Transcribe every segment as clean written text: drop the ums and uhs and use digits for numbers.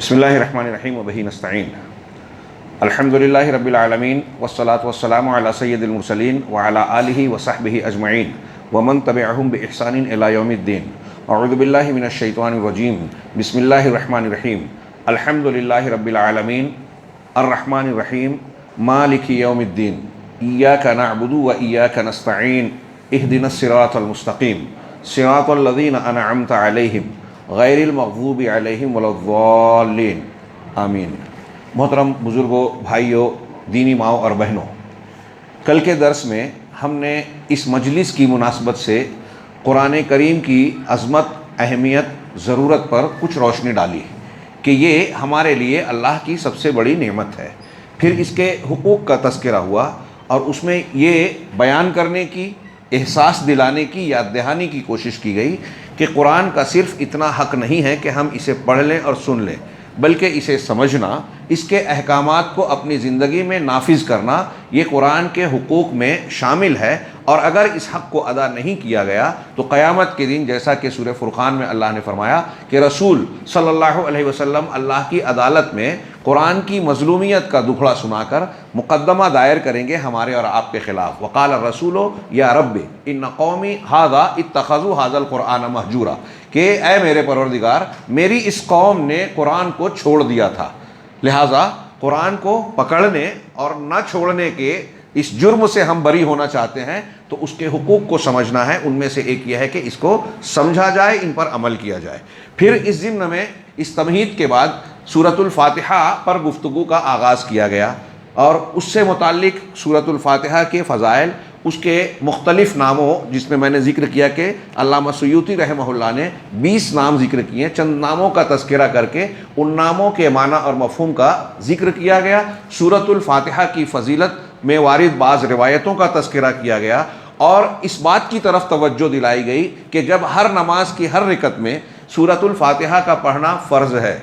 بسم اللہ الرحمن الرحیم وبہ نستعین الحمدللہ رب العالمین والصلاة والسلام علی سید المرسلین وعلی آلہ وصحبہ اجمعین ومن تبعہم بإحسان الی یوم الدین اعوذ باللہ من الشیطان الرجیم بسم اللہ الرحمن الرحیم الحمدللہ رب العالمین الرحمن الرحیم مالک یوم الدین ایاک نعبد و ایاک نستعین اہدنا الصراط المستقیم صراط الذین انعمت علیہم غیر المغضوب علیہم ولا الضالین آمین۔ محترم بزرگوں، بھائیوں، دینی ماؤں اور بہنوں، کل کے درس میں ہم نے اس مجلس کی مناسبت سے قرآن کریم کی عظمت، اہمیت، ضرورت پر کچھ روشنی ڈالی کہ یہ ہمارے لیے اللہ کی سب سے بڑی نعمت ہے۔ پھر اس کے حقوق کا تذکرہ ہوا اور اس میں یہ بیان کرنے کی، احساس دلانے کی، یاد دہانی کی کوشش کی گئی کہ قرآن کا صرف اتنا حق نہیں ہے کہ ہم اسے پڑھ لیں اور سن لیں، بلکہ اسے سمجھنا، اس کے احکامات کو اپنی زندگی میں نافذ کرنا یہ قرآن کے حقوق میں شامل ہے۔ اور اگر اس حق کو ادا نہیں کیا گیا تو قیامت کے دن، جیسا کہ سورہ فرقان میں اللہ نے فرمایا کہ رسول صلی اللہ علیہ وسلم اللہ کی عدالت میں قرآن کی مظلومیت کا دکھڑا سنا کر مقدمہ دائر کریں گے ہمارے اور آپ کے خلاف۔ وقال الرسول یا رب ان قومی ھذا اتخذوا ھذا القرآن مہجورا، کہ اے میرے پروردگار، میری اس قوم نے قرآن کو چھوڑ دیا تھا، لہٰذا قرآن کو پکڑنے اور نہ چھوڑنے کے اس جرم سے ہم بری ہونا چاہتے ہیں، تو اس کے حقوق کو سمجھنا ہے۔ ان میں سے ایک یہ ہے کہ اس کو سمجھا جائے، ان پر عمل کیا جائے۔ پھر اس ضمن میں اس تمہید کے بعد سورۃ الفاتحہ پر گفتگو کا آغاز کیا گیا اور اس سے متعلق سورۃ الفاتحہ کے فضائل، اس کے مختلف ناموں، جس میں نے ذکر کیا کہ علامہ سیوطی رحمہ اللہ نے 20 نام ذکر کیے، چند ناموں کا تذکرہ کر کے ان ناموں کے معنی اور مفہوم کا ذکر کیا گیا۔ سورۃ الفاتحہ کی فضیلت میں وارد بعض روایتوں کا تذکرہ کیا گیا اور اس بات کی طرف توجہ دلائی گئی کہ جب ہر نماز کی ہر رکعت میں سورۃ الفاتحہ کا پڑھنا فرض ہے۔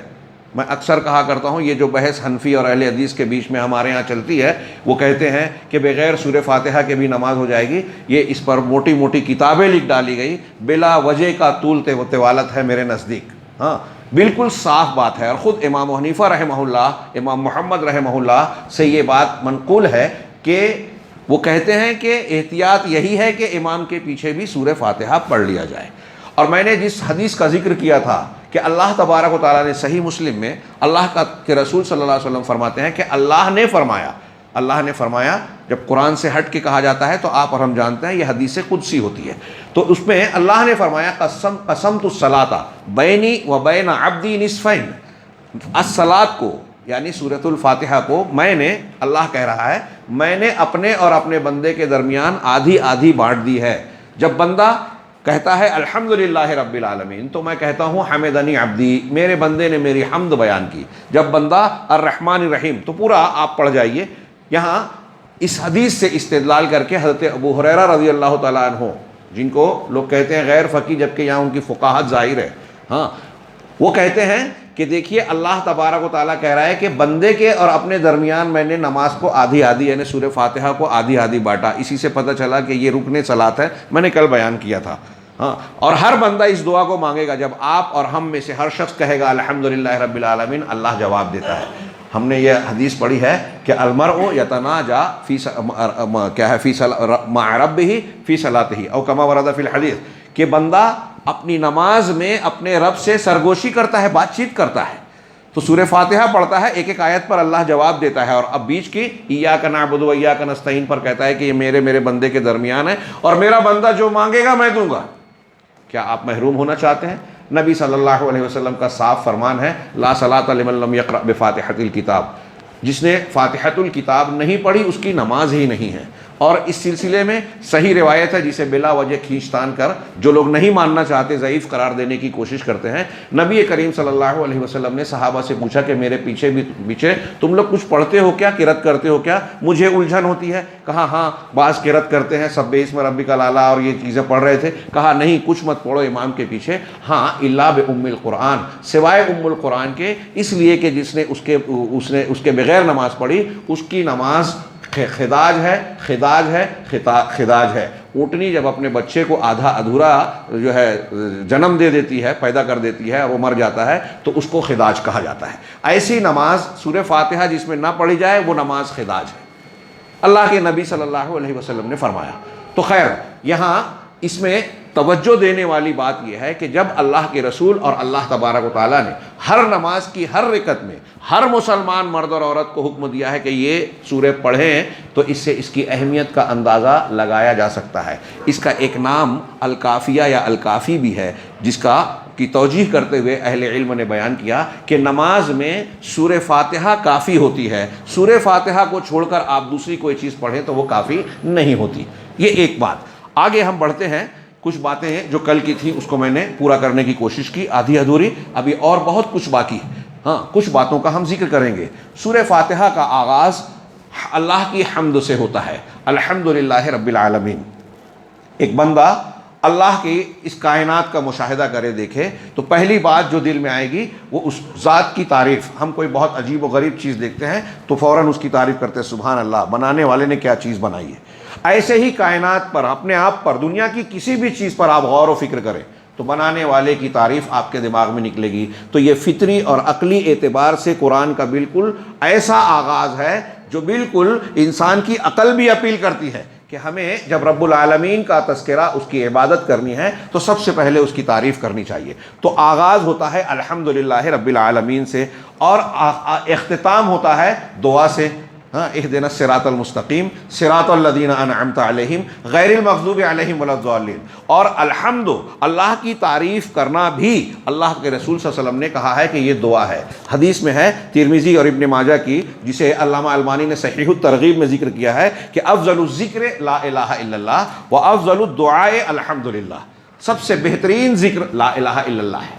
میں اکثر کہا کرتا ہوں، یہ جو بحث حنفی اور اہل حدیث کے بیچ میں ہمارے ہاں چلتی ہے، وہ کہتے ہیں کہ بغیر سورہ فاتحہ کے بھی نماز ہو جائے گی۔ یہ اس پر موٹی موٹی کتابیں لکھ ڈالی گئی، بلا وجہ کا طول طوالت ہے میرے نزدیک۔ ہاں، بالکل صاف بات ہے، اور خود امام حنیفہ رحمہ اللہ، امام محمد رحمہ اللہ سے یہ بات منقول ہے کہ وہ کہتے ہیں کہ احتیاط یہی ہے کہ امام کے پیچھے بھی سورہ فاتحہ پڑھ لیا جائے۔ اور میں نے جس حدیث کا ذکر کیا تھا کہ اللہ تبارک و تعالیٰ نے صحیح مسلم میں اللہ کے رسول صلی اللہ علیہ وسلم فرماتے ہیں کہ اللہ نے فرمایا، جب قرآن سے ہٹ کے کہا جاتا ہے تو آپ اور ہم جانتے ہیں یہ حدیث قدسی ہوتی ہے، تو اس میں اللہ نے فرمایا قسمت الصلاۃ بینی و بین عبدی نصفین، الصلاۃ کو یعنی سورۃ الفاتحہ کو میں نے، اللہ کہہ رہا ہے، میں نے اپنے اور اپنے بندے کے درمیان آدھی آدھی بانٹ دی ہے۔ جب بندہ کہتا ہے الحمدللہ رب العالمین تو میں کہتا ہوں حمدنی عبدی، میرے بندے نے میری حمد بیان کی۔ جب بندہ الرحمن الرحیم، تو پورا آپ پڑھ جائیے۔ یہاں اس حدیث سے استدلال کر کے حضرت ابو ہریرہ رضی اللہ تعالیٰ عنہ، جن کو لوگ کہتے ہیں غیر فقیہ جبکہ یہاں ان کی فقاہت ظاہر ہے، ہاں، وہ کہتے ہیں کہ دیکھیے اللہ تبارک و تعالیٰ کہہ رہا ہے کہ بندے کے اور اپنے درمیان میں نے نماز کو آدھی آدھی، یعنی سورہ فاتحہ کو آدھی آدھی بانٹا۔ اسی سے پتہ چلا کہ یہ رکن صلاۃ ہے، میں نے کل بیان کیا تھا۔ ہاں، اور ہر بندہ اس دعا کو مانگے گا، جب آپ اور ہم میں سے ہر شخص کہے گا الحمدللہ رب العالمین، اللہ جواب دیتا ہے۔ ہم نے یہ حدیث پڑھی ہے کہ المرء یتناجا مع ربہ فی صلاتہ او کما ورد فی الحدیث، کہ بندہ اپنی نماز میں اپنے رب سے سرگوشی کرتا ہے، بات چیت کرتا ہے، تو سورہ فاتحہ پڑھتا ہے، ایک ایک آیت پر اللہ جواب دیتا ہے، اور اب بیچ کی ایاک نعبد و ایاک نستعین پر کہتا ہے کہ یہ میرے بندے کے درمیان ہے اور میرا بندہ جو مانگے گا میں دوں گا۔ کیا آپ محروم ہونا چاہتے ہیں؟ نبی صلی اللہ علیہ وسلم کا صاف فرمان ہے، لا صلاۃ لمن لم یقرأ بفاتحۃ الکتاب، جس نے فاتحۃ الکتاب نہیں پڑھی اس کی نماز ہی نہیں ہے۔ اور اس سلسلے میں صحیح روایت ہے جسے بلا وجہ کھینچ تان کر جو لوگ نہیں ماننا چاہتے، ضعیف قرار دینے کی کوشش کرتے ہیں، نبی کریم صلی اللہ علیہ وسلم نے صحابہ سے پوچھا کہ میرے پیچھے تم لوگ کچھ پڑھتے ہو کیا، قرأت کرتے ہو کیا؟ مجھے الجھن ہوتی ہے۔ کہا ہاں بعض قرأت کرتے ہیں، سبح اسم ربک الاعلیٰ اور یہ چیزیں پڑھ رہے تھے۔ کہا نہیں، کچھ مت پڑھو امام کے پیچھے، ہاں الا بام القرآن، سوائے ام القرآن کے، اس لیے کہ جس نے اس کے بغیر نماز پڑھی اس کی نماز خداج ہے، خداج ہے، خداج ہے۔ اونٹنی جب اپنے بچے کو آدھا ادھورا جو ہے جنم دے دیتی ہے، پیدا کر دیتی ہے اور وہ مر جاتا ہے تو اس کو خداج کہا جاتا ہے۔ ایسی نماز سورہ فاتحہ جس میں نہ پڑھی جائے وہ نماز خداج ہے، اللہ کے نبی صلی اللہ علیہ وسلم نے فرمایا۔ تو خیر یہاں اس میں توجہ دینے والی بات یہ ہے کہ جب اللہ کے رسول اور اللہ تبارک و تعالیٰ نے ہر نماز کی ہر رکعت میں ہر مسلمان مرد اور عورت کو حکم دیا ہے کہ یہ سورہ پڑھیں، تو اس سے اس کی اہمیت کا اندازہ لگایا جا سکتا ہے۔ اس کا ایک نام الکافیہ یا الکافی بھی ہے، جس کی توجیح کرتے ہوئے اہل علم نے بیان کیا کہ نماز میں سورہ فاتحہ کافی ہوتی ہے، سورہ فاتحہ کو چھوڑ کر آپ دوسری کوئی چیز پڑھیں تو وہ کافی نہیں ہوتی۔ یہ ایک بات۔ آگے ہم بڑھتے ہیں، کچھ باتیں ہیں جو کل کی تھیں اس کو میں نے پورا کرنے کی کوشش کی، آدھی ادھوری، ابھی اور بہت کچھ باقی ہے۔ ہاں کچھ باتوں کا ہم ذکر کریں گے۔ سورہ فاتحہ کا آغاز اللہ کی حمد سے ہوتا ہے، الحمدللہ رب العالمین۔ ایک بندہ اللہ کی اس کائنات کا مشاہدہ کرے دیکھے تو پہلی بات جو دل میں آئے گی وہ اس ذات کی تعریف۔ ہم کوئی بہت عجیب و غریب چیز دیکھتے ہیں تو فوراً اس کی تعریف کرتے ہیں، سبحان اللہ، بنانے والے نے کیا چیز بنائی ہے۔ ایسے ہی کائنات پر، اپنے آپ پر، دنیا کی کسی بھی چیز پر آپ غور و فکر کریں تو بنانے والے کی تعریف آپ کے دماغ میں نکلے گی۔ تو یہ فطری اور عقلی اعتبار سے قرآن کا بالکل ایسا آغاز ہے جو بالکل انسان کی عقل بھی اپیل کرتی ہے کہ ہمیں جب رب العالمین کا تذکرہ، اس کی عبادت کرنی ہے تو سب سے پہلے اس کی تعریف کرنی چاہیے۔ تو آغاز ہوتا ہے الحمدللہ رب العالمین سے، اور اختتام ہوتا ہے دعا سے، اہدنا الصراط المستقیم صراط الذین انعمت علیہم غیر المغضوب علیہم ولا الضالین۔ اور الحمد، اللہ کی تعریف کرنا بھی اللہ کے رسول صلی اللہ علیہ وسلم نے کہا ہے کہ یہ دعا ہے۔ حدیث میں ہے ترمذی اور ابن ماجہ کی، جسے علامہ البانی نے صحیح الترغیب میں ذکر کیا ہے کہ افضل الذکر لا الہ الا اللہ و افضل الدعاء الحمدللہ۔ سب سے بہترین ذکر لا الہ الا اللہ ہے،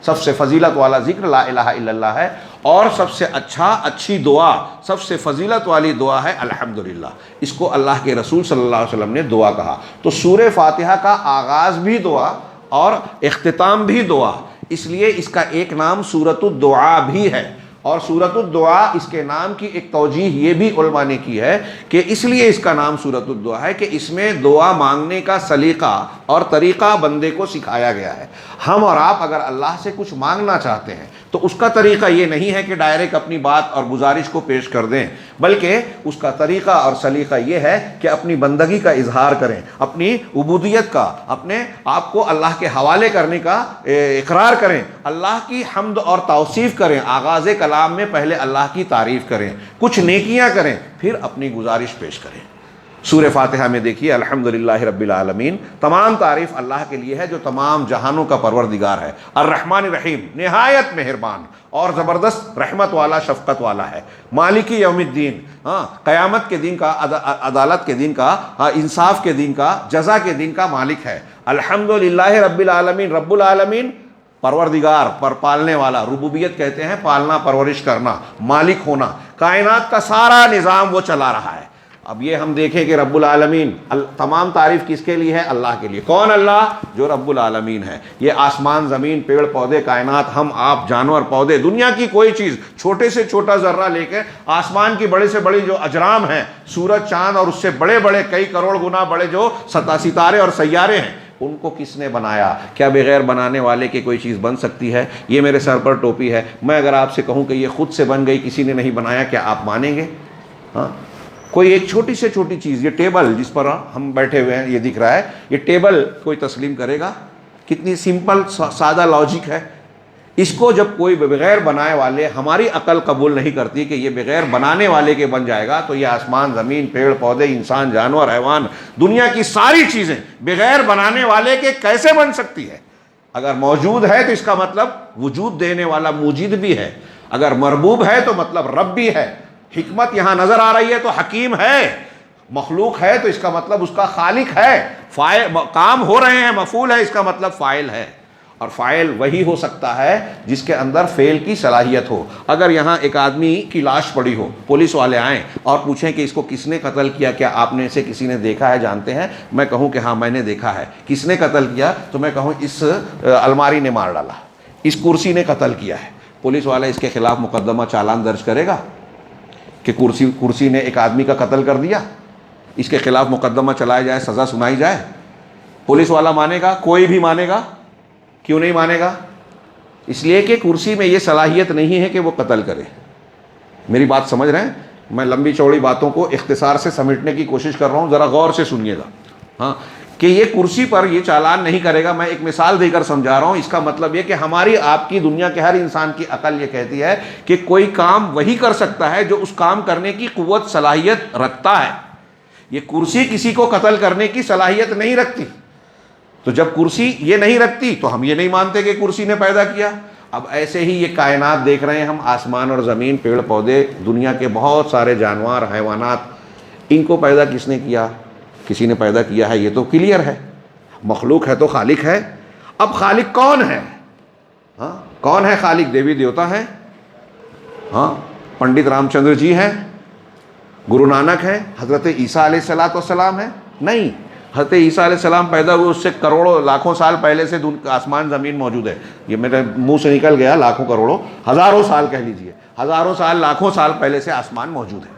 سب سے فضیلت والا ذکر لا الہ الا اللہ ہے، اور سب سے اچھی دعا، سب سے فضیلت والی دعا ہے الحمدللہ۔ اس کو اللہ کے رسول صلی اللہ علیہ وسلم نے دعا کہا۔ تو سورہ فاتحہ کا آغاز بھی دعا اور اختتام بھی دعا، اس لیے اس کا ایک نام سورۃ الدعاء بھی ہے۔ اور سورۃ الدعاء اس کے نام کی ایک توجیہ یہ بھی علماء نے کی ہے کہ اس لیے اس کا نام سورۃ الدعاء ہے کہ اس میں دعا مانگنے کا سلیقہ اور طریقہ بندے کو سکھایا گیا ہے۔ ہم اور آپ اگر اللہ سے کچھ مانگنا چاہتے ہیں تو اس کا طریقہ یہ نہیں ہے کہ ڈائریکٹ اپنی بات اور گزارش کو پیش کر دیں، بلکہ اس کا طریقہ اور سلیقہ یہ ہے کہ اپنی بندگی کا اظہار کریں، اپنی عبودیت کا، اپنے آپ کو اللہ کے حوالے کرنے کا اقرار کریں، اللہ کی حمد اور توصیف کریں، آغاز کلام میں پہلے اللہ کی تعریف کریں، کچھ نیکیاں کریں، پھر اپنی گزارش پیش کریں۔ سورہ فاتحہ میں دیکھیے الحمدللہ رب العالمین، تمام تعریف اللہ کے لیے ہے جو تمام جہانوں کا پروردگار ہے، الرحمن الرحیم، نہایت مہربان اور زبردست رحمت والا، شفقت والا ہے، مالک یوم الدین، قیامت کے دن کا، عدالت کے دن کا، انصاف کے دن کا، جزا کے دن کا مالک ہے۔ الحمدللہ رب العالمین، رب العالمین پروردگار، پر پالنے والا، ربوبیت کہتے ہیں پالنا، پرورش کرنا، مالک ہونا، کائنات کا سارا نظام وہ چلا رہا ہے۔ اب یہ ہم دیکھیں کہ رب العالمین، تمام تعریف کس کے لیے ہے؟ اللہ کے لیے۔ کون اللہ؟ جو رب العالمین ہے۔ یہ آسمان، زمین، پیڑ پودے، کائنات، ہم آپ، جانور، پودے، دنیا کی کوئی چیز، چھوٹے سے چھوٹا ذرہ لے کے آسمان کی بڑے سے بڑی جو اجرام ہیں، سورج، چاند اور اس سے بڑے بڑے کئی کروڑ گنا بڑے جو ستارے اور سیارے ہیں، ان کو کس نے بنایا؟ کیا بغیر بنانے والے کے کوئی چیز بن سکتی ہے؟ یہ میرے سر پر ٹوپی ہے، میں اگر آپ سے کہوں کہ یہ خود سے بن گئی، کسی نے نہیں بنایا، کیا آپ مانیں گے؟ ہاں، کوئی ایک چھوٹی سے چھوٹی چیز، یہ ٹیبل جس پر ہم بیٹھے ہوئے ہیں، یہ دکھ رہا ہے، یہ ٹیبل کوئی تسلیم کرے گا؟ کتنی سمپل سادہ لاجک ہے۔ اس کو جب کوئی بغیر بنائے والے، ہماری عقل قبول نہیں کرتی کہ یہ بغیر بنانے والے کے بن جائے گا، تو یہ آسمان، زمین، پیڑ پودے، انسان، جانور، حیوان، دنیا کی ساری چیزیں بغیر بنانے والے کے کیسے بن سکتی ہے؟ اگر موجود ہے تو اس کا مطلب وجود دینے والا موجد بھی ہے، اگر مربوب ہے تو مطلب رب بھی ہے، حکمت یہاں نظر آ رہی ہے تو حکیم ہے، مخلوق ہے تو اس کا مطلب اس کا خالق ہے، کام ہو رہے ہیں، مفعول ہے، اس کا مطلب فاعل ہے، اور فاعل وہی ہو سکتا ہے جس کے اندر فعل کی صلاحیت ہو۔ اگر یہاں ایک آدمی کی لاش پڑی ہو، پولیس والے آئیں اور پوچھیں کہ اس کو کس نے قتل کیا، کیا آپ نے اسے کسی نے دیکھا ہے، جانتے ہیں؟ میں کہوں کہ ہاں میں نے دیکھا ہے۔ کس نے قتل کیا؟ تو میں کہوں اس الماری نے مار ڈالا، اس کرسی نے قتل کیا ہے، پولیس والا اس کے خلاف مقدمہ چالان درج کرے گا؟ کہ کرسی نے ایک آدمی کا قتل کر دیا، اس کے خلاف مقدمہ چلایا جائے، سزا سنائی جائے، پولیس والا مانے گا؟ کوئی بھی مانے گا؟ کیوں نہیں مانے گا؟ اس لیے کہ کرسی میں یہ صلاحیت نہیں ہے کہ وہ قتل کرے۔ میری بات سمجھ رہے ہیں؟ میں لمبی چوڑی باتوں کو اختصار سے سمیٹنے کی کوشش کر رہا ہوں، ذرا غور سے سنیے گا، ہاں، کہ یہ کرسی پر یہ چالان نہیں کرے گا۔ میں ایک مثال دے کر سمجھا رہا ہوں۔ اس کا مطلب یہ کہ ہماری آپ کی، دنیا کے ہر انسان کی عقل یہ کہتی ہے کہ کوئی کام وہی کر سکتا ہے جو اس کام کرنے کی قوت صلاحیت رکھتا ہے۔ یہ کرسی کسی کو قتل کرنے کی صلاحیت نہیں رکھتی، تو جب کرسی یہ نہیں رکھتی تو ہم یہ نہیں مانتے کہ کرسی نے پیدا کیا۔ اب ایسے ہی یہ کائنات دیکھ رہے ہیں ہم، آسمان اور زمین، پیڑ پودے، دنیا کے بہت سارے جانور، حیوانات، ان کو پیدا کس نے کیا؟ کسی نے پیدا کیا ہے، یہ تو کلیئر ہے۔ مخلوق ہے تو خالق ہے۔ اب خالق کون ہے؟ ہاں، کون ہے خالق؟ دیوی دیوتا ہے؟ ہاں، پنڈت رام چندر جی ہیں، گرو نانک ہے، حضرت عیسیٰ علیہ السلام ہے؟ نہیں، حضرت عیسیٰ علیہ السلام پیدا ہوئے اس سے کروڑوں لاکھوں سال پہلے سے آسمان زمین موجود ہے۔ یہ میرے منہ سے نکل گیا، لاکھوں کروڑوں، ہزاروں سال کہہ لیجئے، ہزاروں سال، لاکھوں سال پہلے سے آسمان موجود ہے۔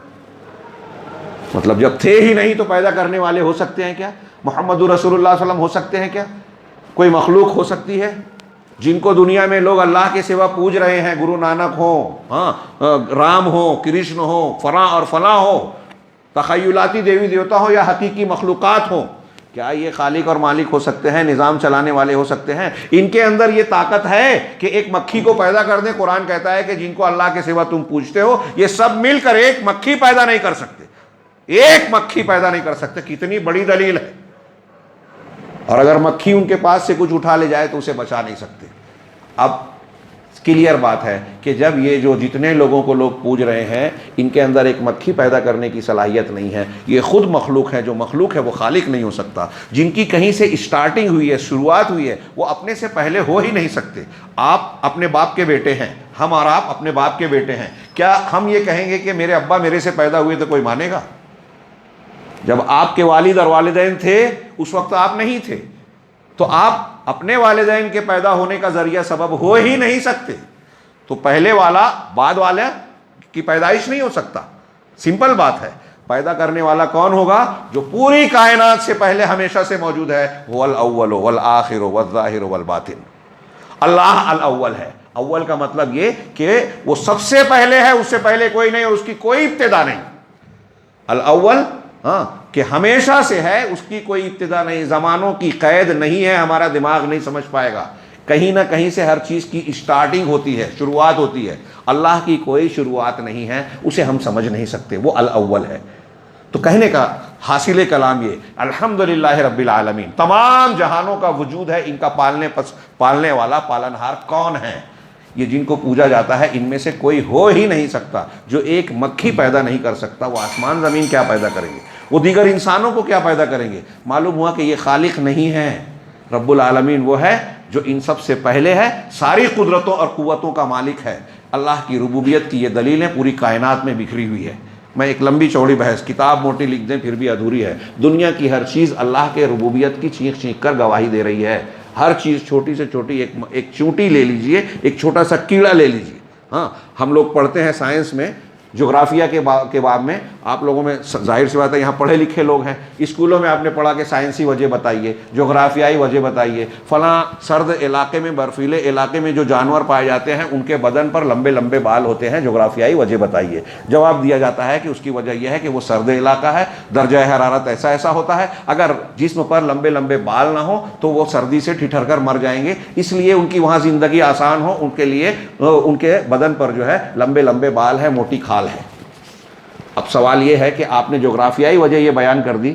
مطلب جب تھے ہی نہیں تو پیدا کرنے والے ہو سکتے ہیں کیا؟ محمد رسول اللہ صلی اللہ علیہ وسلم ہو سکتے ہیں کیا؟ کوئی مخلوق ہو سکتی ہے جن کو دنیا میں لوگ اللہ کے سوا پوج رہے ہیں؟ گرو نانک ہو، ہاں، رام ہو، کرشن ہو، فلاں اور فلاں ہو، تخیلاتی دیوی دیوتا ہو یا حقیقی مخلوقات ہوں، کیا یہ خالق اور مالک ہو سکتے ہیں؟ نظام چلانے والے ہو سکتے ہیں؟ ان کے اندر یہ طاقت ہے کہ ایک مکھی کو پیدا کر دیں؟ قرآن کہتا ہے کہ جن کو اللہ کے سوا تم پوجتے ہو یہ سب مل کر ایک مکھی پیدا نہیں کر سکتے، ایک مکھی پیدا نہیں کر سکتے۔ کتنی بڑی دلیل ہے! اور اگر مکھی ان کے پاس سے کچھ اٹھا لے جائے تو اسے بچا نہیں سکتے۔ اب کلیئر بات ہے کہ جب یہ جو جتنے لوگوں کو لوگ پوج رہے ہیں ان کے اندر ایک مکھی پیدا کرنے کی صلاحیت نہیں ہے، یہ خود مخلوق ہے۔ جو مخلوق ہے وہ خالق نہیں ہو سکتا۔ جن کی کہیں سے اسٹارٹنگ ہوئی ہے، شروعات ہوئی ہے، وہ اپنے سے پہلے ہو ہی نہیں سکتے۔ آپ اپنے باپ کے بیٹے ہیں، ہم اور آپ اپنے باپ کے بیٹے ہیں۔ کیا ہم یہ کہیں گے کہ میرے ابا میرے سے پیدا ہوئے تو کوئی مانے گا؟ جب آپ کے والد اور والدین تھے اس وقت آپ نہیں تھے، تو آپ اپنے والدین کے پیدا ہونے کا ذریعہ سبب ہو ہی نہیں سکتے، تو پہلے والا بعد والے کی پیدائش نہیں ہو سکتا۔ سمپل بات ہے۔ پیدا کرنے والا کون ہوگا؟ جو پوری کائنات سے پہلے ہمیشہ سے موجود ہے، هو الاول والآخر والظاہر والباطن۔ اللہ الاول ہے۔ اول کا مطلب یہ کہ وہ سب سے پہلے ہے، اس سے پہلے کوئی نہیں اور اس کی کوئی ابتدا نہیں۔ الاول، ہاں، کہ ہمیشہ سے ہے، اس کی کوئی ابتدا نہیں، زمانوں کی قید نہیں ہے، ہمارا دماغ نہیں سمجھ پائے گا۔ کہیں نہ کہیں سے ہر چیز کی اسٹارٹنگ ہوتی ہے، شروعات ہوتی ہے۔ اللہ کی کوئی شروعات نہیں ہے، اسے ہم سمجھ نہیں سکتے، وہ الاول ہے۔ تو کہنے کا حاصل کلام یہ، الحمدللہ رب العالمین، تمام جہانوں کا وجود ہے، ان کا پالنے والا، پالنہار کون ہے؟ یہ جن کو پوجا جاتا ہے ان میں سے کوئی ہو ہی نہیں سکتا جو ایک مکھی پیدا نہیں کر سکتا۔ وہ آسمان زمین کیا پیدا کریں گے؟ وہ دیگر انسانوں کو کیا پیدا کریں گے؟ معلوم ہوا کہ یہ خالق نہیں ہے۔ رب العالمین وہ ہے جو ان سب سے پہلے ہے، ساری قدرتوں اور قوتوں کا مالک ہے۔ اللہ کی ربوبیت کی یہ دلیلیں پوری کائنات میں بکھری ہوئی ہے۔ میں ایک لمبی چوڑی بحث، کتاب موٹی لکھ دیں پھر بھی ادھوری ہے۔ دنیا کی ہر چیز اللہ کے ربوبیت کی چیخ چیخ کر گواہی دے رہی ہے۔ ہر چیز، چھوٹی سے چھوٹی، ایک چونٹی لے لیجئے، ایک چھوٹا سا کیڑا لے لیجئے۔ ہاں، ہم لوگ پڑھتے ہیں سائنس میں، جغرافیہ کے باب میں، آپ لوگوں میں ظاہر سی بات ہے یہاں پڑھے لکھے لوگ ہیں، اسکولوں میں آپ نے پڑھا کہ سائنسی وجہ بتائیے، جغرافیائی وجہ بتائیے، فلاں سرد علاقے میں، برفیلے علاقے میں جو جانور پائے جاتے ہیں ان کے بدن پر لمبے لمبے بال ہوتے ہیں، جغرافیائی وجہ بتائیے۔ جواب دیا جاتا ہے کہ اس کی وجہ یہ ہے کہ وہ سرد علاقہ ہے، درجہ حرارت ایسا ایسا ہوتا ہے، اگر جسم پر لمبے لمبے بال نہ ہوں تو وہ سردی سے ٹھٹھر کر مر جائیں گے، اس لیے ان کی وہاں زندگی آسان ہو، ان کے لیے ان کے بدن پر جو ہے لمبے لمبے بال ہے، موٹی کھال ہے۔ اب سوال یہ ہے کہ آپ نے جغرافیائی وجہ یہ بیان کر دی،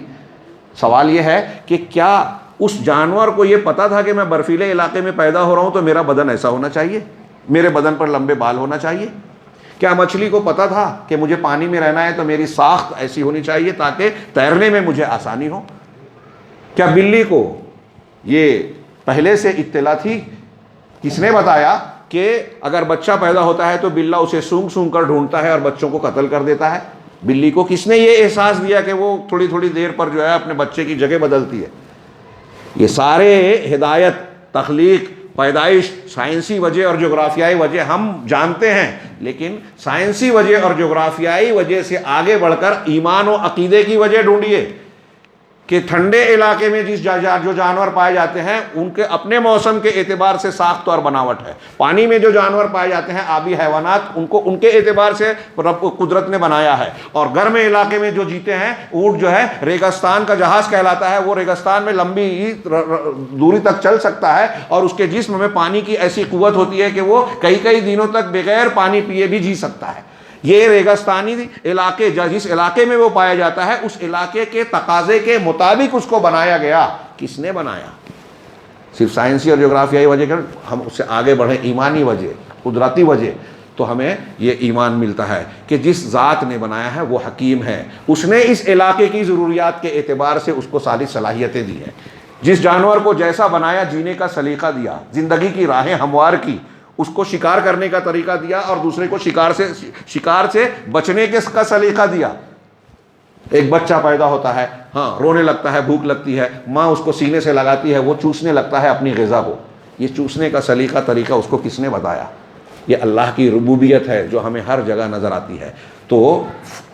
سوال یہ ہے کہ کیا اس جانور کو یہ پتا تھا کہ میں برفیلے علاقے میں پیدا ہو رہا ہوں تو میرا بدن ایسا ہونا چاہیے، میرے بدن پر لمبے بال ہونا چاہیے؟ کیا مچھلی کو پتا تھا کہ مجھے پانی میں رہنا ہے تو میری ساخت ایسی ہونی چاہیے تاکہ تیرنے میں مجھے آسانی ہو؟ کیا بلی کو یہ پہلے سے اطلاع تھی؟ کس نے بتایا کہ اگر بچہ پیدا ہوتا ہے تو بلّا اسے سونگ سونگ کر ڈھونڈتا ہے اور بچوں کو قتل کر دیتا ہے؟ بلی کو کس نے یہ احساس دیا کہ وہ تھوڑی تھوڑی دیر پر جو ہے اپنے بچے کی جگہ بدلتی ہے؟ یہ سارے ہدایت، تخلیق، پیدائش، سائنسی وجہ اور جغرافیائی وجہ ہم جانتے ہیں، لیکن سائنسی وجہ اور جغرافیائی وجہ سے آگے بڑھ کر ایمان و عقیدے کی وجہ ڈھونڈیے کہ ٹھنڈے علاقے میں جو جانور پائے جاتے ہیں ان کے اپنے موسم کے اعتبار سے ساخت اور بناوٹ ہے. پانی میں جو جانور پائے جاتے ہیں آبی حیوانات ان کو ان کے اعتبار سے قدرت نے بنایا ہے. اور گرم علاقے میں جو جیتے ہیں اونٹ جو ہے ریگستان کا جہاز کہلاتا ہے, وہ ریگستان میں لمبی دوری تک چل سکتا ہے اور اس کے جسم میں پانی کی ایسی قوت ہوتی ہے کہ وہ کئی دنوں تک بغیر پانی پیے بھی جی سکتا ہے. یہ ریگستانی علاقے جس علاقے میں وہ پایا جاتا ہے اس علاقے کے تقاضے کے مطابق اس کو بنایا گیا. کس نے بنایا؟ صرف سائنسی اور جغرافیائی وجہ کر ہم اس سے آگے بڑھیں, ایمانی وجہ, قدرتی وجہ, تو ہمیں یہ ایمان ملتا ہے کہ جس ذات نے بنایا ہے وہ حکیم ہے. اس نے اس علاقے کی ضروریات کے اعتبار سے اس کو ساری صلاحیتیں دی ہیں. جس جانور کو جیسا بنایا, جینے کا سلیقہ دیا, زندگی کی راہیں ہموار کی, اس کو شکار کرنے کا طریقہ دیا اور دوسرے کو شکار سے بچنے کا سلیقہ دیا. ایک بچہ پیدا ہوتا ہے, ہاں رونے لگتا ہے, بھوک لگتی ہے, ماں اس کو سینے سے لگاتی ہے, وہ چوسنے لگتا ہے اپنی غذا کو. یہ چوسنے کا سلیقہ طریقہ اس کو کس نے بتایا؟ یہ اللہ کی ربوبیت ہے جو ہمیں ہر جگہ نظر آتی ہے. تو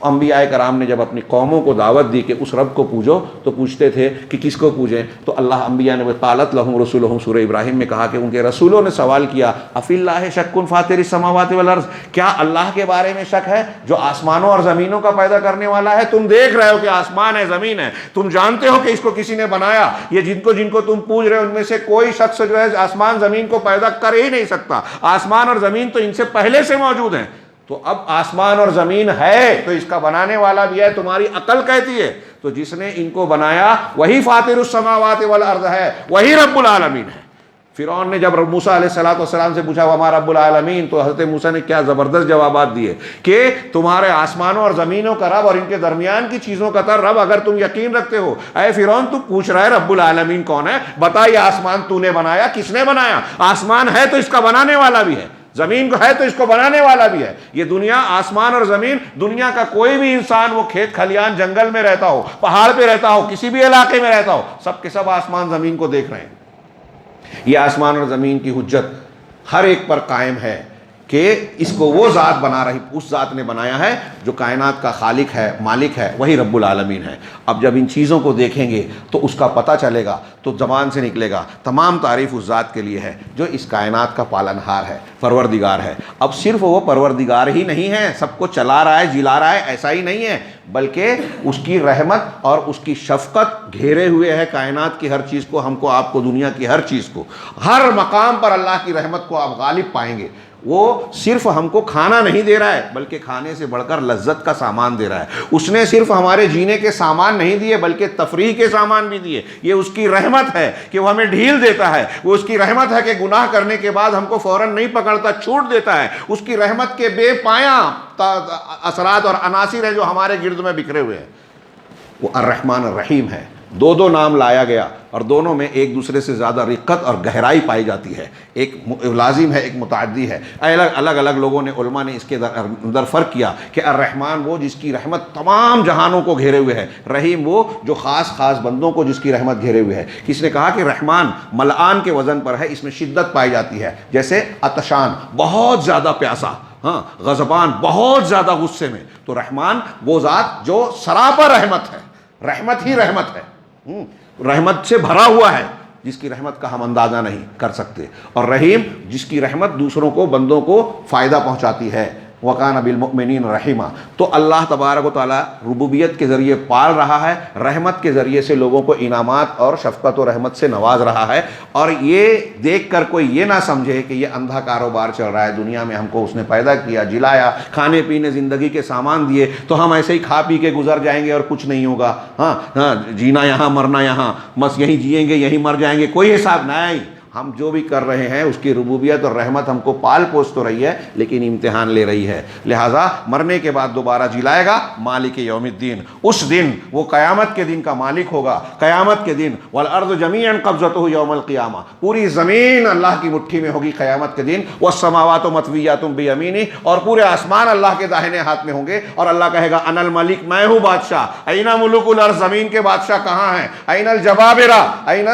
انبیاء کرام نے جب اپنی قوموں کو دعوت دی کہ اس رب کو پوجو تو پوچھتے تھے کہ کس کو پوجیں, تو اللہ انبیاء نے قالت لہم رسولہم سورہ ابراہیم میں کہا کہ ان کے رسولوں نے سوال کیا افی اللہ شک فاطر السماوات والارض, کیا اللہ کے بارے میں شک ہے جو آسمانوں اور زمینوں کا پیدا کرنے والا ہے؟ تم دیکھ رہے ہو کہ آسمان ہے, زمین ہے, تم جانتے ہو کہ اس کو کسی نے بنایا. یہ جن کو تم پوج رہے ہو ان میں سے کوئی شخص جو ہے آسمان زمین کو پیدا کر ہی نہیں سکتا. آسمان اور زمین تو ان سے پہلے سے موجود ہیں. تو اب آسمان اور زمین ہے تو اس کا بنانے والا بھی ہے, تمہاری عقل کہتی ہے. تو جس نے ان کو بنایا وہی فاطر السماوات والارض ہے, وہی رب العالمین ہے. فرعون نے جب موسیٰ علیہ السلام سے پوچھا وما رب العالمین, تو حضرت موسیٰ نے کیا زبردست جوابات دیے کہ تمہارے آسمانوں اور زمینوں کا رب اور ان کے درمیان کی چیزوں کا رب اگر تم یقین رکھتے ہو. اے فرعون تو پوچھ رہا ہے رب العالمین کون ہے؟ بتا یہ آسمان تو نے بنایا, کس نے بنایا؟ آسمان ہے تو اس کا بنانے والا بھی ہے, زمین کو ہے تو اس کو بنانے والا بھی ہے. یہ دنیا, آسمان اور زمین, دنیا کا کوئی بھی انسان وہ کھیت کھلیان جنگل میں رہتا ہو, پہاڑ پہ رہتا ہو, کسی بھی علاقے میں رہتا ہو, سب کے سب آسمان زمین کو دیکھ رہے ہیں. یہ آسمان اور زمین کی حجت ہر ایک پر قائم ہے کہ اس کو وہ ذات بنا رہی, اس ذات نے بنایا ہے جو کائنات کا خالق ہے, مالک ہے, وہی رب العالمین ہے. اب جب ان چیزوں کو دیکھیں گے تو اس کا پتہ چلے گا, تو زبان سے نکلے گا تمام تعریف اس ذات کے لیے ہے جو اس کائنات کا پالنہار ہے, پروردگار ہے. اب صرف وہ پروردگار ہی نہیں ہے, سب کو چلا رہا ہے, جلا رہا ہے, ایسا ہی نہیں ہے, بلکہ اس کی رحمت اور اس کی شفقت گھیرے ہوئے ہے کائنات کی ہر چیز کو, ہم کو, آپ کو, دنیا کی ہر چیز کو. ہر مقام پر اللہ کی رحمت کو آپ غالب پائیں گے. وہ صرف ہم کو کھانا نہیں دے رہا ہے بلکہ کھانے سے بڑھ کر لذت کا سامان دے رہا ہے. اس نے صرف ہمارے جینے کے سامان نہیں دیے بلکہ تفریح کے سامان بھی دیے. یہ اس کی رحمت ہے کہ وہ ہمیں ڈھیل دیتا ہے. وہ اس کی رحمت ہے کہ گناہ کرنے کے بعد ہم کو فوراً نہیں پکڑتا, چھوٹ دیتا ہے. اس کی رحمت کے بے پایاں اثرات اور عناصر ہیں جو ہمارے گرد میں بکھرے ہوئے ہیں. وہ الرحمن الرحیم ہے. دو نام لایا گیا اور دونوں میں ایک دوسرے سے زیادہ رقت اور گہرائی پائی جاتی ہے. ایک لازم ہے, ایک متعدی ہے. الگ لوگوں نے, علماء نے اس کے اندر فرق کیا کہ الرحمن وہ جس کی رحمت تمام جہانوں کو گھیرے ہوئے ہے, رحیم وہ جو خاص بندوں کو جس کی رحمت گھیرے ہوئے ہے. کس نے کہا کہ رحمان ملعان کے وزن پر ہے, اس میں شدت پائی جاتی ہے. جیسے عطشان, بہت زیادہ پیاسا, ہاں, غضبان, بہت زیادہ غصے میں. تو رحمان وہ ذات جو سراپا رحمت ہے, رحمت ہی رحمت ہے, رحمت سے بھرا ہوا ہے, جس کی رحمت کا ہم اندازہ نہیں کر سکتے. اور رحیم جس کی رحمت دوسروں کو, بندوں کو فائدہ پہنچاتی ہے. وَقَانَ بِالْمُؤْمِنِينَ رَحِيمًا. تو اللہ تبارک و تعالیٰ ربوبیت کے ذریعے پال رہا ہے, رحمت کے ذریعے سے لوگوں کو انعامات اور شفقت و رحمت سے نواز رہا ہے. اور یہ دیکھ کر کوئی یہ نہ سمجھے کہ یہ اندھا کاروبار چل رہا ہے. دنیا میں ہم کو اس نے پیدا کیا, جلایا, کھانے پینے زندگی کے سامان دیے, تو ہم ایسے ہی کھا پی کے گزر جائیں گے اور کچھ نہیں ہوگا. ہاں, جینا یہاں, مرنا یہاں, بس یہیں جئیں گے, یہیں مر جائیں گے, کوئی حساب نہیں. ہم جو بھی کر رہے ہیں اس کی ربوبیت اور رحمت ہم کو پال پوس تو رہی ہے لیکن امتحان لے رہی ہے. لہٰذا مرنے کے بعد دوبارہ جلائے گا مالک یوم الدین. اس دن وہ قیامت کے دن کا مالک ہوگا. قیامت کے دن والارض جمیعا قبضتہ یوم القیامہ, پوری زمین اللہ کی مٹھی میں ہوگی قیامت کے دن. والسماوات مطویات بیمینہ, اور پورے آسمان اللہ کے داہنے ہاتھ میں ہوں گے. اور اللہ کہے گا انا الملک, میں ہوں بادشاہ. این ملوک الارض, زمین کے بادشاہ کہاں ہیں؟ این الجبابرہ, این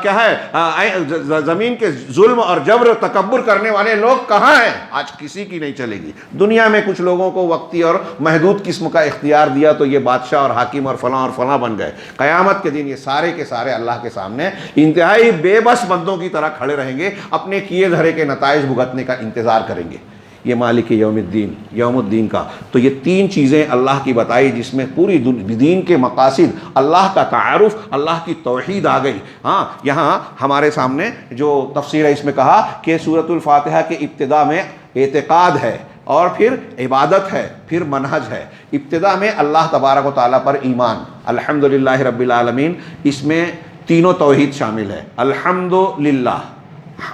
کیا ہے, زمین کے ظلم اور جبر و تکبر کرنے والے لوگ کہاں ہیں؟ آج کسی کی نہیں چلے گی. دنیا میں کچھ لوگوں کو وقتی اور محدود قسم کا اختیار دیا تو یہ بادشاہ اور حاکم اور فلاں بن گئے. قیامت کے دن یہ سارے کے سارے اللہ کے سامنے انتہائی بے بس بندوں کی طرح کھڑے رہیں گے، اپنے کیے دھرے کے نتائج بھگتنے کا انتظار کریں گے. یہ مالک یوم الدین، یوم الدین کا تو یہ تین چیزیں اللہ کی بتائی، جس میں پوری دین کے مقاصد، اللہ کا تعارف، اللہ کی توحید آ گئی. ہاں یہاں ہمارے سامنے جو تفسیر ہے اس میں کہا کہ سورۃ الفاتحہ کے ابتدا میں اعتقاد ہے اور پھر عبادت ہے، پھر منہج ہے. ابتدا میں اللہ تبارک و تعالیٰ پر ایمان، الحمدللہ رب العالمین، اس میں تینوں توحید شامل ہے. الحمدللہ،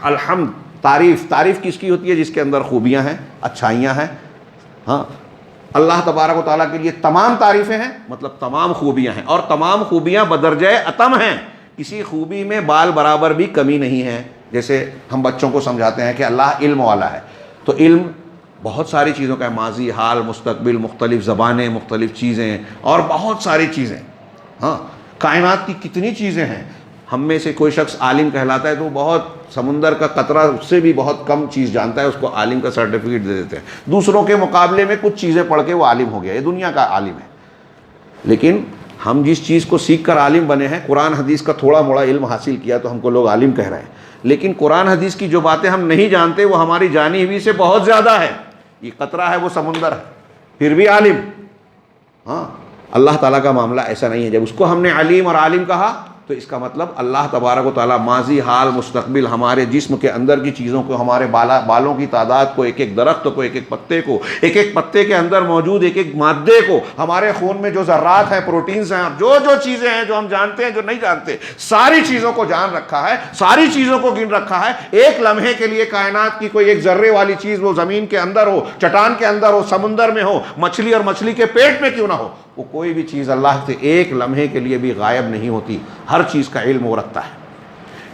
الحمد تعریف کس کی ہوتی ہے؟ جس کے اندر خوبیاں ہیں، اچھائیاں ہیں. ہاں اللہ تبارک و تعالیٰ کے لیے تمام تعریفیں ہیں، مطلب تمام خوبیاں ہیں، اور تمام خوبیاں بدرجہ اتم ہیں. کسی خوبی میں بال برابر بھی کمی نہیں ہے. جیسے ہم بچوں کو سمجھاتے ہیں کہ اللہ علم والا ہے، تو علم بہت ساری چیزوں کا ہے، ماضی، حال، مستقبل، مختلف زبانیں، مختلف چیزیں اور بہت ساری چیزیں. ہاں کائنات کی کتنی چیزیں ہیں. ہم میں سے کوئی شخص عالم کہلاتا ہے تو وہ بہت سمندر کا قطرہ اس سے بھی بہت کم چیز جانتا ہے، اس کو عالم کا سرٹیفکیٹ دے دیتے ہیں. دوسروں کے مقابلے میں کچھ چیزیں پڑھ کے وہ عالم ہو گیا، یہ دنیا کا عالم ہے. لیکن ہم جس چیز کو سیکھ کر عالم بنے ہیں، قرآن حدیث کا تھوڑا موڑا علم حاصل کیا تو ہم کو لوگ عالم کہہ رہے ہیں. لیکن قرآن حدیث کی جو باتیں ہم نہیں جانتے وہ ہماری جانی ہوئی سے بہت زیادہ ہے. یہ قطرہ ہے، وہ سمندر ہے، پھر بھی عالم. ہاں اللہ تعالیٰ کا معاملہ ایسا نہیں ہے. جب اس کو ہم نے علیم اور عالم کہا تو اس کا مطلب اللہ تبارک و تعالیٰ ماضی، حال، مستقبل، ہمارے جسم کے اندر کی چیزوں کو، ہمارے بالوں کی تعداد کو، ایک ایک درخت کو، ایک ایک پتے کو، ایک ایک پتے کے اندر موجود ایک ایک مادے کو، ہمارے خون میں جو ذرات ہیں، پروٹینز ہیں، جو چیزیں ہیں جو ہم جانتے ہیں، جو نہیں جانتے، ساری چیزوں کو جان رکھا ہے، ساری چیزوں کو گن رکھا ہے. ایک لمحے کے لیے کائنات کی کوئی ایک ذرے والی چیز، وہ زمین کے اندر ہو، چٹان کے اندر ہو، سمندر میں ہو، مچھلی اور مچھلی کے پیٹ میں کیوں نہ ہو، وہ کوئی بھی چیز اللہ سے ایک لمحے کے لیے بھی غائب نہیں ہوتی. ہر چیز کا علم وہ رکھتا ہے.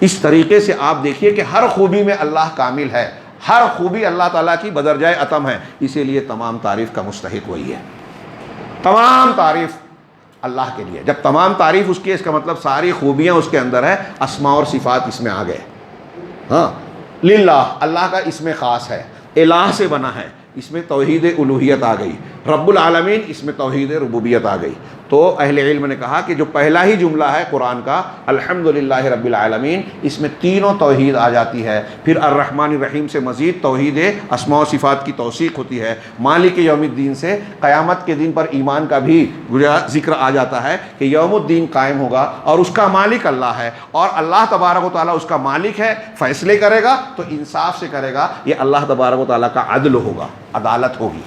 اس طریقے سے آپ دیکھیے کہ ہر خوبی میں اللہ کامل ہے، ہر خوبی اللہ تعالیٰ کی بدرجہ اتم ہے. اسی لیے تمام تعریف کا مستحق وہی ہے. تمام تعریف اللہ کے لیے. جب تمام تعریف اس کی، اس کا مطلب ساری خوبیاں اس کے اندر ہے، اسماء اور صفات اس میں آ گئے. ہاں للہ، اللہ کا اسم خاص ہے، الہ سے بنا ہے، اس میں توحید الوہیت آ گئی. رب العالمین، اس میں توحید ربوبیت آ گئی. تو اہل علم نے کہا کہ جو پہلا ہی جملہ ہے قرآن کا، الحمدللہ رب العالمین، اس میں تینوں توحید آ جاتی ہے. پھر الرحمن الرحیم سے مزید توحید اسماء و صفات کی توثیق ہوتی ہے. مالک یوم الدین سے قیامت کے دن پر ایمان کا بھی ذکر آ جاتا ہے کہ یوم الدین قائم ہوگا اور اس کا مالک اللہ ہے، اور اللہ تبارک و تعالیٰ اس کا مالک ہے. فیصلے کرے گا تو انصاف سے کرے گا. یہ اللہ تبارک و تعالیٰ کا عدل ہوگا، عدالت ہوگی.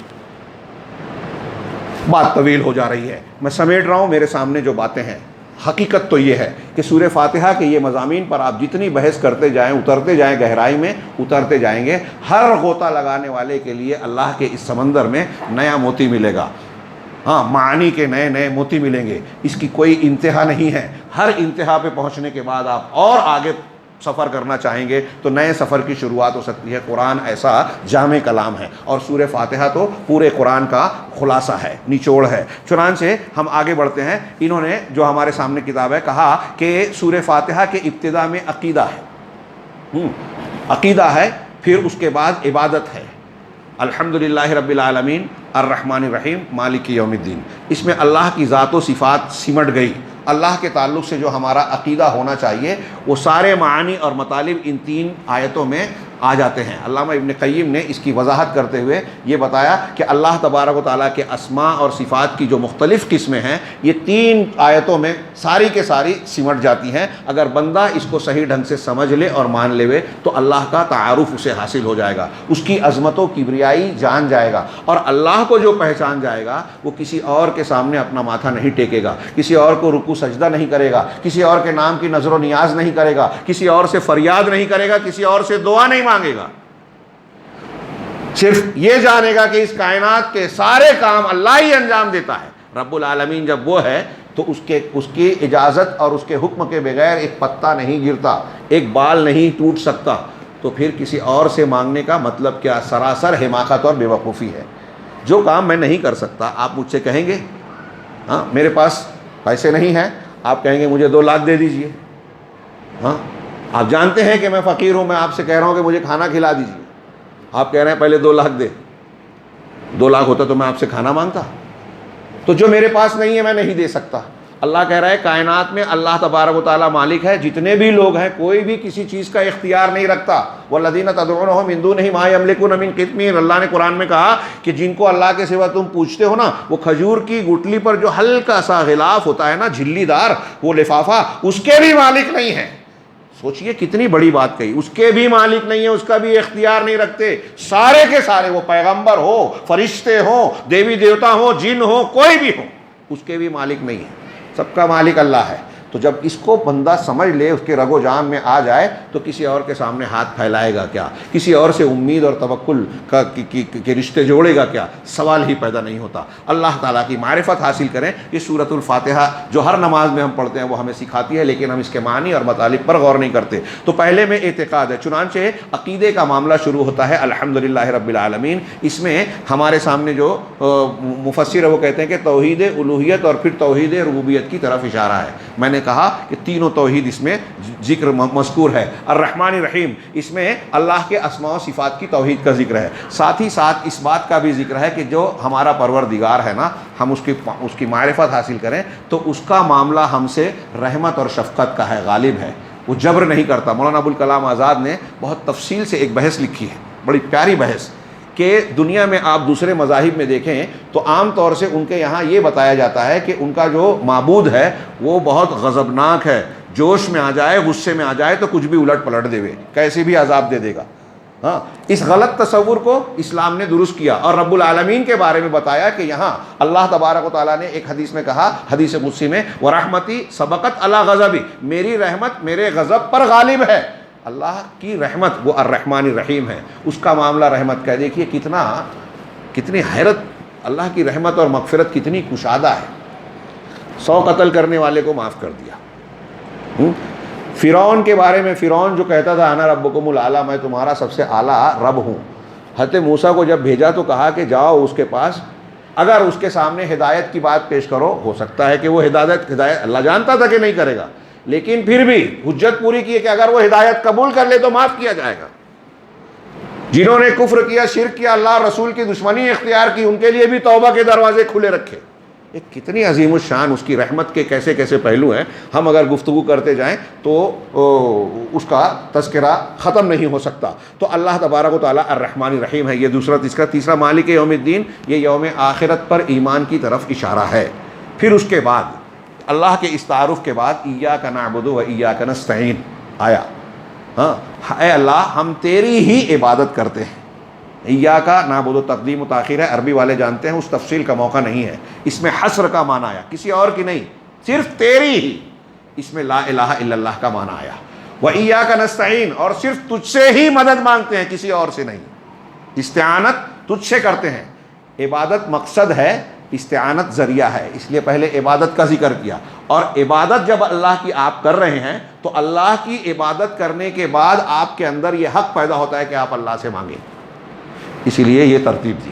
بات طویل ہو جا رہی ہے، میں سمیٹ رہا ہوں. میرے سامنے جو باتیں ہیں، حقیقت تو یہ ہے کہ سورہ فاتحہ کے یہ مضامین پر آپ جتنی بحث کرتے جائیں، اترتے جائیں، گہرائی میں اترتے جائیں گے، ہر غوطہ لگانے والے کے لیے اللہ کے اس سمندر میں نیا موتی ملے گا. ہاں معانی کے نئے نئے موتی ملیں گے. اس کی کوئی انتہا نہیں ہے. ہر انتہا پہ پہنچنے کے بعد آپ اور آگے سفر کرنا چاہیں گے تو نئے سفر کی شروعات ہو سکتی ہے. قرآن ایسا جامع کلام ہے، اور سورہ فاتحہ تو پورے قرآن کا خلاصہ ہے، نچوڑ ہے. چنانچہ ہم آگے بڑھتے ہیں. انہوں نے جو ہمارے سامنے کتاب ہے کہا کہ سورہ فاتحہ کے ابتدا میں عقیدہ ہے، عقیدہ ہے، پھر اس کے بعد عبادت ہے. الحمدللہ رب العالمین، الرحمن الرحیم، مالک یوم الدین. اس میں اللہ کی ذات و صفات سمٹ گئی. اللہ کے تعلق سے جو ہمارا عقیدہ ہونا چاہیے وہ سارے معانی اور مطالب ان تین آیتوں میں آ جاتے ہیں. علامہ ابن قیم نے اس کی وضاحت کرتے ہوئے یہ بتایا کہ اللہ تبارک و تعالیٰ کے اسماء اور صفات کی جو مختلف قسمیں ہیں یہ تین آیتوں میں ساری کے ساری سمٹ جاتی ہیں. اگر بندہ اس کو صحیح ڈھنگ سے سمجھ لے اور مان لے تو اللہ کا تعارف اسے حاصل ہو جائے گا، اس کی عظمت و کبریائی جان جائے گا، اور اللہ کو جو پہچان جائے گا وہ کسی اور کے سامنے اپنا ماتھا نہیں ٹیکے گا، کسی اور کو رکوع سجدہ نہیں کرے گا، کسی اور کے نام کی نظر و نیاز نہیں کرے گا، کسی اور سے فریاد نہیں کرے گا، کسی اور سے دعا نہیں مانگے گا. صرف یہ جانے گا کہ اس کائنات کے سارے کام اللہ ہی انجام دیتا ہے. رب العالمین جب وہ ہے تو اس کی اجازت اور اس کے حکم کے بغیر ایک پتا نہیں گرتا، ایک بال نہیں ٹوٹ سکتا. تو پھر کسی اور سے مانگنے کا مطلب کیا؟ سراسر حماقت اور بے وقوفی ہے. جو کام میں نہیں کر سکتا، آپ مجھ سے کہیں گے ہاں میرے پاس پیسے نہیں ہیں، آپ کہیں گے مجھے 2 لاکھ دے دیجئے. ہاں آپ جانتے ہیں کہ میں فقیر ہوں، میں آپ سے کہہ رہا ہوں کہ مجھے کھانا کھلا دیجیے، آپ کہہ رہے ہیں پہلے 2 لاکھ دے. 2 لاکھ ہوتا تو میں آپ سے کھانا مانگتا. تو جو میرے پاس نہیں ہے میں نہیں دے سکتا. اللہ کہہ رہا ہے کائنات میں اللہ تبارک و تعالیٰ مالک ہے، جتنے بھی لوگ ہیں کوئی بھی کسی چیز کا اختیار نہیں رکھتا. والذین تدعونہم من دونہ ما یملکون من قطمیر، اللہ نے قرآن میں کہا کہ جن کو اللہ کے سوا تم پوچھتے ہو نا، وہ کھجور کی گٹلی پر جو ہلکا سا غلاف ہوتا ہے نا، جھلی دار وہ لفافہ، اس کے بھی مالک نہیں ہے. سوچئے کتنی بڑی بات کہی، اس کے بھی مالک نہیں ہے، اس کا بھی اختیار نہیں رکھتے. سارے کے سارے، وہ پیغمبر ہو، فرشتے ہوں، دیوی دیوتا ہوں، جن ہو، کوئی بھی ہو، اس کے بھی مالک نہیں ہے. سب کا مالک اللہ ہے. تو جب اس کو بندہ سمجھ لے، اس کے رگ و جان میں آ جائے، تو کسی اور کے سامنے ہاتھ پھیلائے گا کیا، کسی اور سے امید اور توکل کے رشتے جوڑے گا کیا، سوال ہی پیدا نہیں ہوتا. اللہ تعالیٰ کی معرفت حاصل کریں. یہ سورۃ الفاتحہ جو ہر نماز میں ہم پڑھتے ہیں وہ ہمیں سکھاتی ہے، لیکن ہم اس کے معنی اور مطالب پر غور نہیں کرتے. تو پہلے میں اعتقاد ہے. چنانچہ عقیدے کا معاملہ شروع ہوتا ہے الحمدللہ رب العالمین. اس میں ہمارے سامنے جو مفسر ہے وہ کہتے ہیں کہ توحید الوہیت اور پھر توحید ربوبیت کی طرف اشارہ ہے. میں نے کہا کہ تینوں توحید اس میں ذکر مذکور ہے. الرحمن الرحیم، اس میں اللہ کے اسماء و صفات کی توحید کا ذکر ہے. ساتھ ہی ساتھ اس بات کا بھی ذکر ہے کہ جو ہمارا پروردگار ہے نا، ہم اس کی معرفت حاصل کریں تو اس کا معاملہ ہم سے رحمت اور شفقت کا ہے، غالب ہے، وہ جبر نہیں کرتا. مولانا ابوالکلام آزاد نے بہت تفصیل سے ایک بحث لکھی ہے، بڑی پیاری بحث، کہ دنیا میں آپ دوسرے مذاہب میں دیکھیں تو عام طور سے ان کے یہاں یہ بتایا جاتا ہے کہ ان کا جو معبود ہے وہ بہت غضبناک ہے، جوش میں آ جائے، غصے میں آ جائے تو کچھ بھی الٹ پلٹ دے، کیسے بھی عذاب دے دے گا. ہاں، اس غلط تصور کو اسلام نے درست کیا اور رب العالمین کے بارے میں بتایا کہ یہاں اللہ تبارک و تعالیٰ نے ایک حدیث میں کہا، حدیث قدسی میں، وَرَحْمَتِي سَبَقَتْ عَلَىٰ غَضَبِي، میری رحمت میرے غضب پر غالب ہے. اللہ کی رحمت وہ الرحمن الرحیم ہے، اس کا معاملہ رحمت کا. دیکھیے کتنی حیرت، اللہ کی رحمت اور مغفرت کتنی کشادہ ہے. 100 قتل کرنے والے کو معاف کر دیا. فرعون کے بارے میں، فرعون جو کہتا تھا انا ربکم الاعلی، میں تمہارا سب سے اعلیٰ رب ہوں. حضرت موسیٰ کو جب بھیجا تو کہا کہ جاؤ اس کے پاس، اگر اس کے سامنے ہدایت کی بات پیش کرو، ہو سکتا ہے کہ وہ ہدایت اللہ جانتا تھا کہ نہیں کرے گا، لیکن پھر بھی حجت پوری کی ہے کہ اگر وہ ہدایت قبول کر لے تو معاف کیا جائے گا. جنہوں نے کفر کیا، شرک کیا، اللہ اور رسول کی دشمنی اختیار کی، ان کے لیے بھی توبہ کے دروازے کھلے رکھے. ایک کتنی عظیم الشان اس کی رحمت کے کیسے کیسے پہلو ہیں. ہم اگر گفتگو کرتے جائیں تو اس کا تذکرہ ختم نہیں ہو سکتا. تو اللہ تبارک و تعالیٰ الرحمن الرحیم ہے. یہ دوسرا. تیسرا مالک یوم الدین، یہ یوم آخرت پر ایمان کی طرف اشارہ ہے. پھر اس کے بعد اللہ کے اس تعارف کے بعد ایاک نعبد و ایاک نستعین آیا. ہاں، اے اللہ ہم تیری ہی عبادت کرتے ہیں. ایاک نعبد و تقدیم و تاخیر ہے، عربی والے جانتے ہیں، اس تفصیل کا موقع نہیں ہے. اس میں حصر کا معنی آیا، کسی اور کی نہیں، صرف تیری ہی. اس میں لا الہ الا اللہ کا معنی آیا. وَإِيَّاكَ نَسْتَعِينُ، اور صرف تجھ سے ہی مدد مانگتے ہیں، کسی اور سے نہیں. استعانت تجھ سے کرتے ہیں. عبادت مقصد ہے، استعانت ذریعہ ہے. اس لیے پہلے عبادت کا ذکر کیا. اور عبادت جب اللہ کی آپ کر رہے ہیں تو اللہ کی عبادت کرنے کے بعد آپ کے اندر یہ حق پیدا ہوتا ہے کہ آپ اللہ سے مانگیں. اسی لیے یہ ترتیب تھی.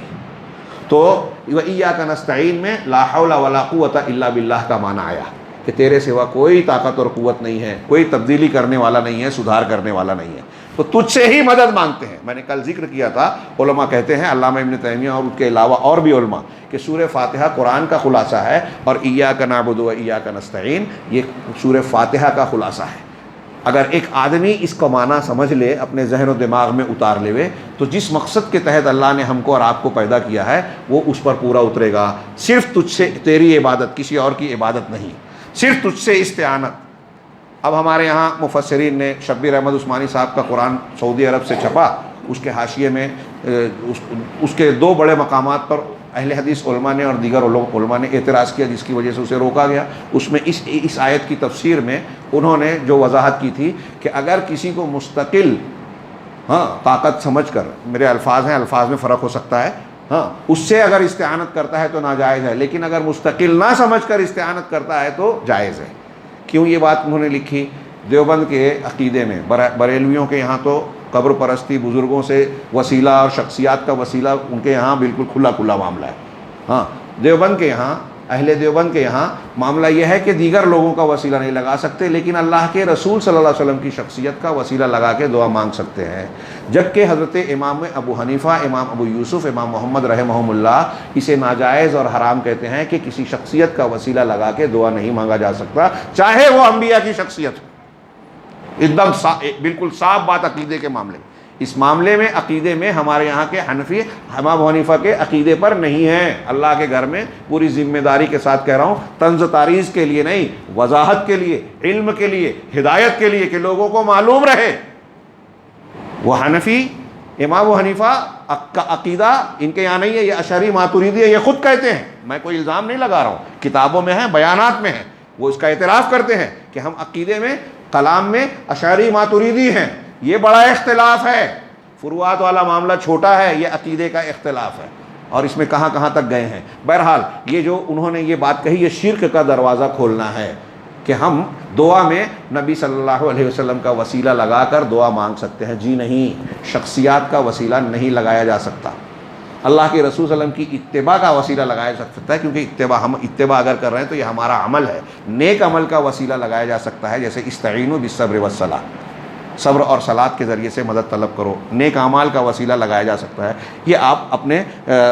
تو وَإِيَّاكَ نَسْتَعِينُ میں لا حول ولا قوت الا باللہ کا معنی آیا کہ تیرے سوا کوئی طاقت اور قوت نہیں ہے، کوئی تبدیلی کرنے والا نہیں ہے، سدھار کرنے والا نہیں ہے، تو تجھ سے ہی مدد مانگتے ہیں. میں نے کل ذکر کیا تھا، علماء کہتے ہیں، علامہ ابن تیمیہ اور ان کے علاوہ اور بھی علماء، کہ سورہ فاتحہ قرآن کا خلاصہ ہے اور ایاک نعبد و ایاک نستعین یہ سورہ فاتحہ کا خلاصہ ہے. اگر ایک آدمی اس کو معنی سمجھ لے، اپنے ذہن و دماغ میں اتار لے، تو جس مقصد کے تحت اللہ نے ہم کو اور آپ کو پیدا کیا ہے وہ اس پر پورا اترے گا. صرف تجھ سے تیری عبادت، کسی اور کی عبادت نہیں، صرف تجھ سے استعانت. اب ہمارے یہاں مفسرین نے، شبیر احمد عثمانی صاحب کا قرآن سعودی عرب سے چھپا، اس کے حاشیے میں اس کے 2 بڑے مقامات پر اہل حدیث علماء نے اور دیگر علماء نے اعتراض کیا، جس کی وجہ سے اسے روکا گیا. اس میں اس آیت کی تفسیر میں انہوں نے جو وضاحت کی تھی کہ اگر کسی کو مستقل طاقت سمجھ کر، میرے الفاظ ہیں، الفاظ میں فرق ہو سکتا ہے، اس سے اگر استعانت کرتا ہے تو ناجائز ہے، لیکن اگر مستقل نہ سمجھ کر استعانت کرتا ہے تو جائز ہے. کیوں یہ بات انہوں نے لکھی؟ دیوبند کے عقیدے میں، بریلویوں کے یہاں تو قبر پرستی، بزرگوں سے وسیلہ اور شخصیات کا وسیلہ ان کے یہاں بالکل کھلا معاملہ ہے. دیوبند کے یہاں اہل دیوبند کے یہاں معاملہ یہ ہے کہ دیگر لوگوں کا وسیلہ نہیں لگا سکتے، لیکن اللہ کے رسول صلی اللہ علیہ وسلم کی شخصیت کا وسیلہ لگا کے دعا مانگ سکتے ہیں، جبکہ حضرت امام ابو حنیفہ، امام ابو یوسف، امام محمد رحمہم اللہ اسے ناجائز اور حرام کہتے ہیں کہ کسی شخصیت کا وسیلہ لگا کے دعا نہیں مانگا جا سکتا، چاہے وہ انبیاء کی شخصیت ہو۔ ایک دم بالکل صاف بات عقیدے کے معاملے میں، اس معاملے میں عقیدے میں ہمارے یہاں کے حنفی امام حنیفہ کے عقیدے پر نہیں ہیں۔ اللہ کے گھر میں پوری ذمہ داری کے ساتھ کہہ رہا ہوں، طنز تعریض کے لیے نہیں، وضاحت کے لیے، علم کے لیے، ہدایت کے لیے، کہ لوگوں کو معلوم رہے۔ وہ حنفی امام حنیفہ کا عقیدہ ان کے یہاں نہیں ہے، یہ اشعری ماتریدی ہے، یہ خود کہتے ہیں، میں کوئی الزام نہیں لگا رہا ہوں، کتابوں میں ہیں، بیانات میں ہیں، وہ اس کا اعتراف کرتے ہیں کہ ہم عقیدے میں، کلام میں اشعری ماتریدی ہیں۔ یہ بڑا اختلاف ہے، فروعات والا معاملہ چھوٹا ہے، یہ عقیدے کا اختلاف ہے، اور اس میں کہاں کہاں تک گئے ہیں۔ بہرحال یہ جو انہوں نے یہ بات کہی، یہ شرک کا دروازہ کھولنا ہے کہ ہم دعا میں نبی صلی اللہ علیہ وسلم کا وسیلہ لگا کر دعا مانگ سکتے ہیں۔ جی نہیں، شخصیات کا وسیلہ نہیں لگایا جا سکتا، اللہ کے رسول صلی اللہ علیہ وسلم کی اتباع کا وسیلہ لگایا جا سکتا ہے، کیونکہ ہم اتباع اگر کر رہے ہیں تو یہ ہمارا عمل ہے۔ نیک عمل کا وسیلہ لگایا جا سکتا ہے، جیسے استعینوا بالصبر والصلاۃ، صبر اور صلاۃ کے ذریعے سے مدد طلب کرو۔ نیک اعمال کا وسیلہ لگایا جا سکتا ہے، یہ آپ اپنے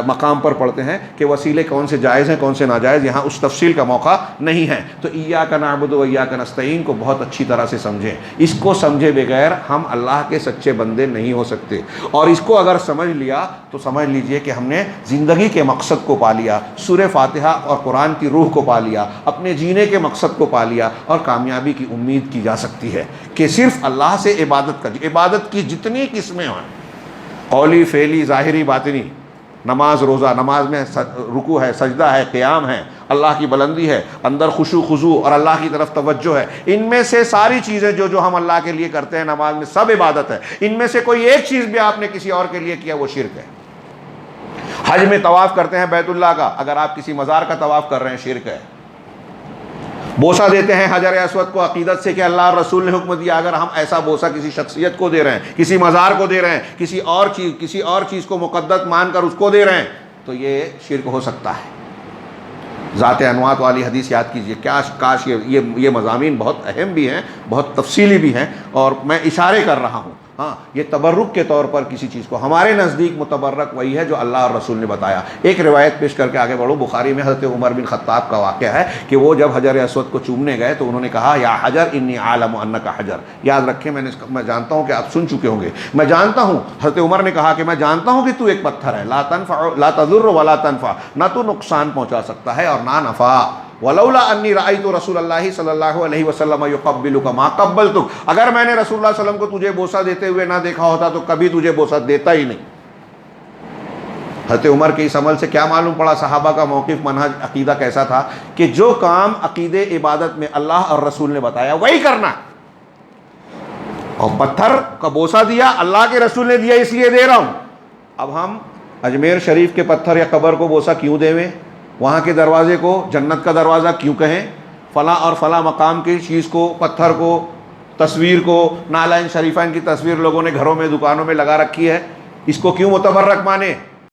مقام پر پڑھتے ہیں کہ وسیلے کون سے جائز ہیں کون سے ناجائز، یہاں اس تفصیل کا موقع نہیں ہے۔ تو ایاک نعبد و ایاک نستعین کو بہت اچھی طرح سے سمجھیں، اس کو سمجھے بغیر ہم اللہ کے سچے بندے نہیں ہو سکتے، اور اس کو اگر سمجھ لیا تو سمجھ لیجئے کہ ہم نے زندگی کے مقصد کو پا لیا، سورہ فاتحہ اور قرآن کی روح کو پا لیا، اپنے جینے کے مقصد کو پا لیا، اور کامیابی کی امید کی جا سکتی ہے کہ صرف اللہ سے عبادت کی جتنی قسمیں ہیں، قولی، فعلی، ظاہری، باطنی، نماز، روزہ، نماز میں رکوع ہے، سجدہ ہے، قیام ہے، اللہ کی بلندی ہے، اندر خشوع خضوع اور اللہ کی طرف توجہ ہے، ان میں سے ساری چیزیں جو ہم اللہ کے لیے کرتے ہیں نماز میں، سب عبادت ہے۔ ان میں سے کوئی ایک چیز بھی آپ نے کسی اور کے لیے کیا، وہ شرک ہے۔ حج میں طواف کرتے ہیں بیت اللہ کا، اگر آپ کسی مزار کا طواف کر رہے ہیں، شرک ہے۔ بوسہ دیتے ہیں حجر اسود کو عقیدت سے کہ اللہ اور رسول نے حکم دیا، اگر ہم ایسا بوسہ کسی شخصیت کو دے رہے ہیں، کسی مزار کو دے رہے ہیں، کسی اور چیز کو مقدس مان کر اس کو دے رہے ہیں، تو یہ شرک ہو سکتا ہے۔ ذات انوات والی حدیث یاد کیجئے، کاش یہ مضامین بہت اہم بھی ہیں، بہت تفصیلی بھی ہیں، اور میں اشارے کر رہا ہوں۔ ہاں، یہ تبرک کے طور پر کسی چیز کو، ہمارے نزدیک متبرک وہی ہے جو اللہ اور رسول نے بتایا۔ ایک روایت پیش کر کے آگے بڑھو، بخاری میں حضرت عمر بن خطاب کا واقعہ ہے کہ وہ جب حجر اسود کو چومنے گئے تو انہوں نے کہا، یا حجر انی عالم انک حجر، یاد رکھیں، میں جانتا ہوں کہ آپ سن چکے ہوں گے، میں جانتا ہوں، حضرت عمر نے کہا کہ میں جانتا ہوں کہ تو ایک پتھر ہے، لا تضر ولا تنفع، نہ تو نقصان پہنچا سکتا ہے اور نہ نفع، ولولا انی رأیت رسول اللہ صلی اللہ علیہ وسلم یقبلک ما قبلتک، اگر میں نے رسول اللہ صلی اللہ علیہ وسلم کو تجھے بوسہ دیتے ہوئے نہ دیکھا ہوتا تو کبھی تجھے بوسہ دیتا ہی نہیں۔ حضرت عمر کے اس عمل سے کیا معلوم پڑا صحابہ کا موقف، منہج، عقیدہ کیسا تھا کہ جو کام عقیدے عبادت میں اللہ اور رسول نے بتایا وہی کرنا، اور پتھر کا بوسہ دیا، اللہ کے رسول نے دیا اس لیے دے رہا ہوں۔ اب ہم اجمیر شریف کے پتھر یا قبر کو بوسہ کیوں دیں، وہاں کے دروازے کو جنت کا دروازہ کیوں کہیں، فلاں اور فلاں مقام کی چیز کو، پتھر کو، تصویر کو، نالین شریفین کی تصویر لوگوں نے گھروں میں، دکانوں میں لگا رکھی ہے، اس کو کیوں متبرک مانے؟